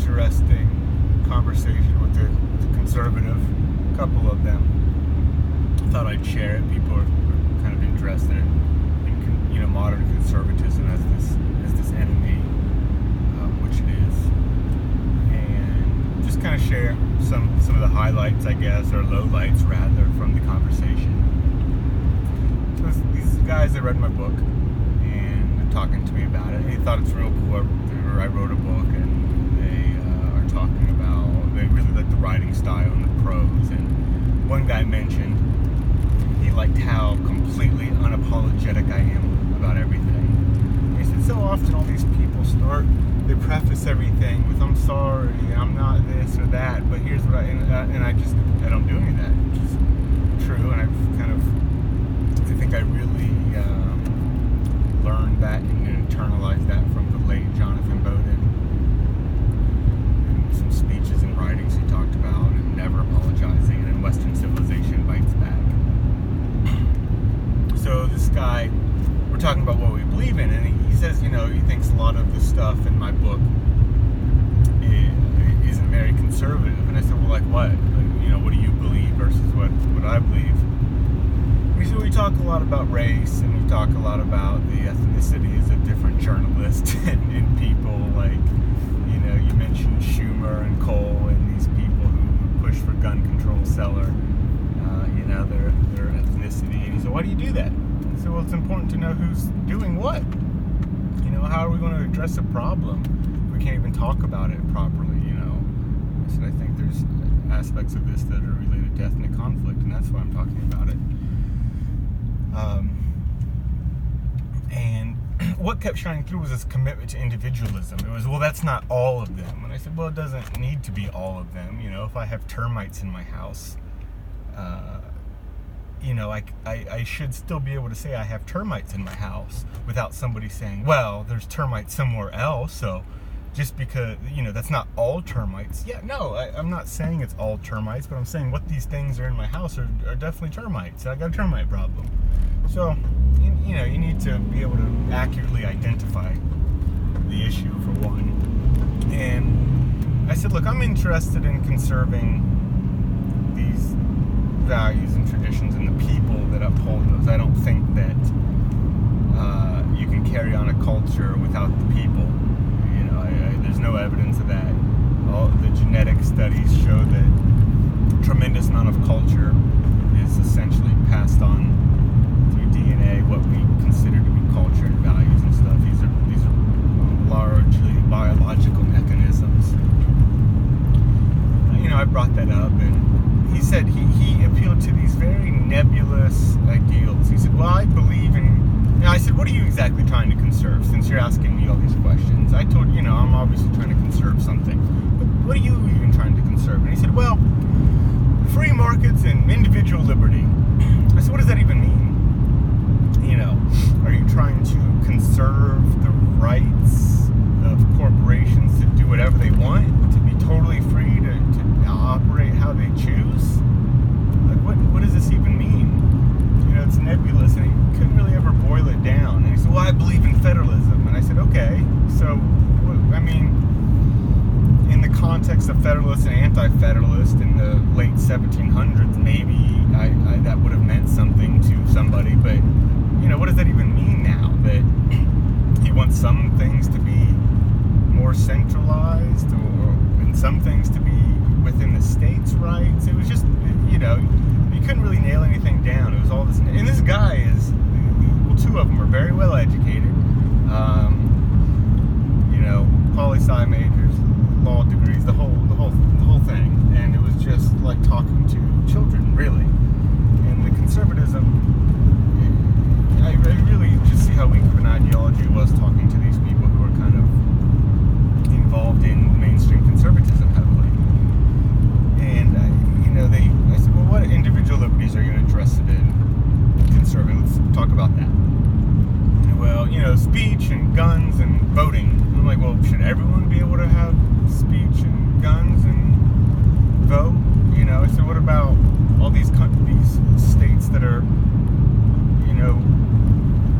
interesting conversation with the conservative, couple of them. I thought I'd share it. People are kind of interested in modern conservatism as this enemy, which it is, and just kind of share some of the highlights, I guess, or lowlights rather, from the conversation. So these guys, they read my book and they're talking to me about it. They thought it's real cool. I wrote a book, and they are talking about, they really like the writing style and the prose. And one guy mentioned he liked how completely unapologetic I am about everything. And he said, so often all these people they preface everything with, I'm sorry, I'm not this or that, but here's what I don't do any of that, which is true. And I think I really learned that and internalized that from the late Jonathan Bowden, and some speeches and writings he talked about, and never apologizing, and then Western civilization bites back. So this guy, we're talking about what we believe in, and he says, he thinks a lot of the stuff in my book isn't very conservative. And I said, well, like what? What do you believe versus what I believe? He said, we talk a lot about race, and we talk a lot about the ethnicities of different journalists and people, like, you mentioned Schumer and Cole and these people who push for gun control seller, their ethnicity. And he said, why do you do that? I said, well, it's important to know who's doing what. How are we going to address a problem if we can't even talk about it properly, I said, I think there's aspects of this that are related to ethnic conflict, and that's why I'm talking about it. And what kept shining through was this commitment to individualism. It was, well, that's not all of them. And I said, well, it doesn't need to be all of them. If I have termites in my house, I should still be able to say I have termites in my house without somebody saying, well, there's termites somewhere else, so just because, that's not all termites. Yeah, no, I'm not saying it's all termites, but I'm saying what these things are in my house are definitely termites. I got a termite problem. So, you need to be able to accurately identify the issue, for one. And I said, look, I'm interested in conserving these values and traditions and the people that uphold those. I don't think that you can carry on a culture without the people. There's no evidence of that. All the genetic studies show that a tremendous amount of culture is essentially passed on through DNA, what we consider to be culture and values and stuff. These are largely biological mechanisms. I brought that up, and he said he appealed to these very nebulous ideals. He said, well, I believe in... I said, what are you exactly trying to conserve, since you're asking me all these questions? I told you, I'm obviously trying to conserve something. But what are you even trying to conserve? And he said, well, free markets and individual liberty. I said, what does that even mean? Are you trying to conserve the rights of corporations to do whatever they want, to be totally free to operate how they choose? Like, what does this even mean? It's nebulous, and he couldn't really ever boil it down. And he said, well, I believe in federalism. And I said, okay, so, in the context of federalist and anti-federalist in the late 1700s, maybe that would have meant something to somebody, but, what does that even mean now? That he wants some things to be more centralized, and some things to be within the states' rights? It was just, you couldn't really nail anything down. It was all this, and this guy is, well, two of them are very well educated, poli-sci majors, law degrees, the whole thing, and it was just like talking to children, really. And the conservatism, I really just see how weak of an ideology was talking to these people who are kind of involved in mainstream conservatism heavily. And I said, well, what individual liberties are you interested in conserving? Let's talk about that. Well, speech and guns and voting. And I'm like, well, should everyone be able to have speech and guns and vote? I said, what about all these states that are,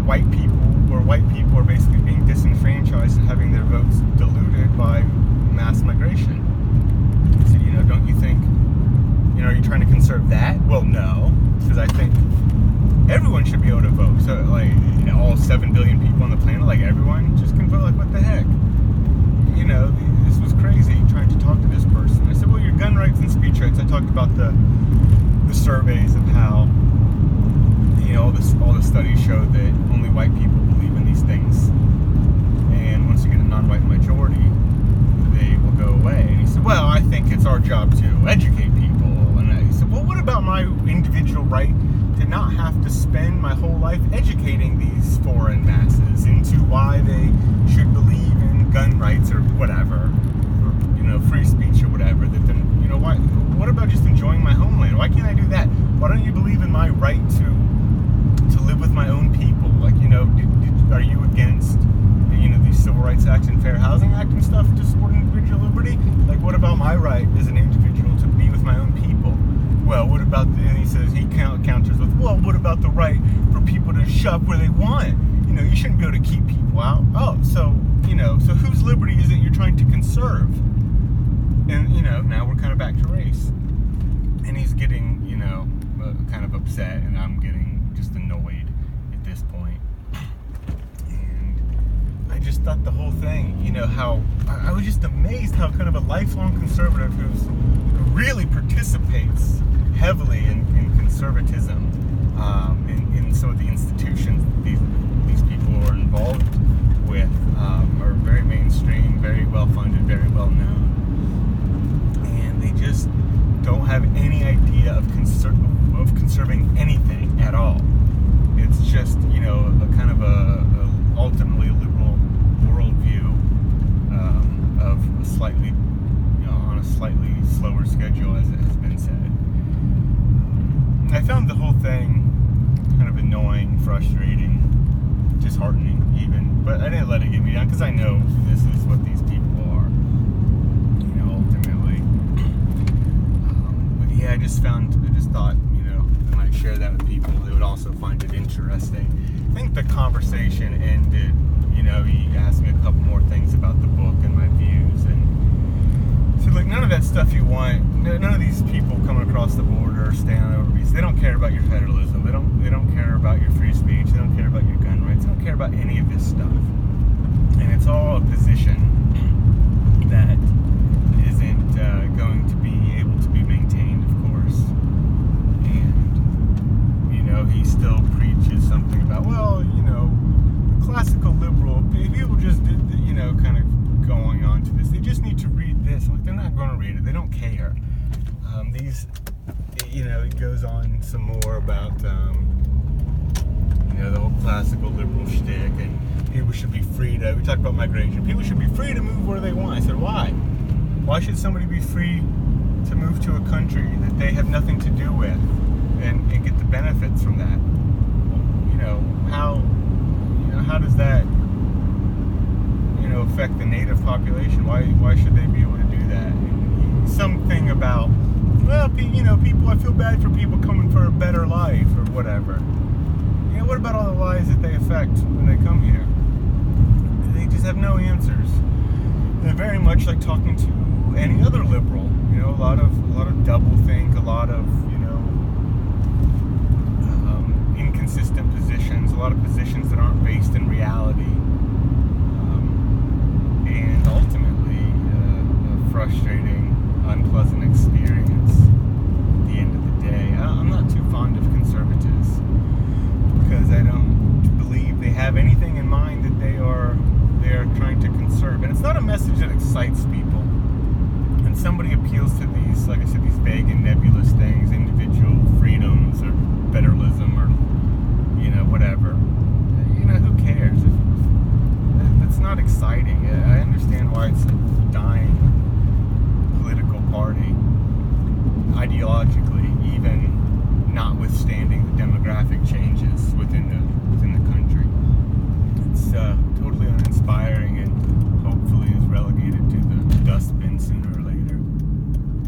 white people, where white people are basically being disenfranchised and having their votes diluted by mass mass migration. I said, don't you think, are you trying to conserve that? Well, no, because I think everyone should be able to vote. So, like, all 7 billion people on the planet, like, everyone just can vote. Like, what the heck? This was crazy trying to talk to this person. I said, well, your gun rights and speech rights. I talked about the surveys of how, all the studies show that only white people believe in these things. And once you get a non-white majority, they will go away. And he said, well, I think it's our job to educate people. And I said, well, what about my individual right to not have to spend my whole life educating these foreign masses into why they should believe in gun rights or whatever, or, free speech or whatever, that then, what about just enjoying my homeland? Why can't I do that? Why don't you believe in my right to live with my own people? Like, are you against, these Civil Rights Act and Fair Housing Act and stuff to support individual liberty? Like, what about my right as an individual to be with my own people? Well, what about, and he says, he counters with, well, what about the right for people to shop where they want? You shouldn't be able to keep people out. Oh, so whose liberty is it you're trying to conserve? And, now we're kind of back to race. And he's getting, kind of upset, and I'm getting just annoyed at this point. And I just thought the whole thing, how, I was just amazed how kind of a lifelong conservative who really participates heavily in conservatism, in some of the institutions that these people are involved with, are very mainstream, very well funded, very well known. And they just don't have any idea of conserving anything at all. It's just, a kind of a ultimately liberal worldview of a slightly, on a slightly slower schedule, as it has been said. I found the whole thing kind of annoying, frustrating, disheartening even, but I didn't let it get me down because I know this is what these people are, ultimately. But yeah, I just thought, I might share that with people who would also find it interesting. I think the conversation ended, he asked me a couple more things about the book and my views, and so like none of that stuff you want. None of these people coming across the border or staying overseas, they don't care about your federalism. They don't care about your free speech. They don't care about your gun rights. They don't care about any of this stuff. And it's all a position that isn't going to be able to be maintained, of course. And he still preaches something about, well, classical liberal people just did, kind of going on to this. They just need to read this. Like, they're not going to read it. They don't care. It goes on some more about, the whole classical liberal shtick, and people should be free to, we talked about migration. People should be free to move where they want. I said, why? Why should somebody be free to move to a country that they have nothing to do with and get the benefits from that? How does that, affect the native population? Why should they be able to do that? And something about, well, people, I feel bad for people coming for a better life or whatever. What about all the lives that they affect when they come here? They just have no answers. They're very much like talking to any other liberal. A lot of doublethink, a lot of inconsistent positions, a lot of positions that aren't based in reality, and ultimately a frustrating, unpleasant experience at the end of the day. I'm not too fond of conservatives because I don't believe they have anything in mind that they are trying to conserve, and it's not a message that excites people. And somebody appeals to these, like I said, these vague and nebulous things, individual freedoms or federalism or whatever. Who cares? It's not exciting. I understand why it's a dying political party ideologically, even notwithstanding the demographic changes within the country. It's totally uninspiring, and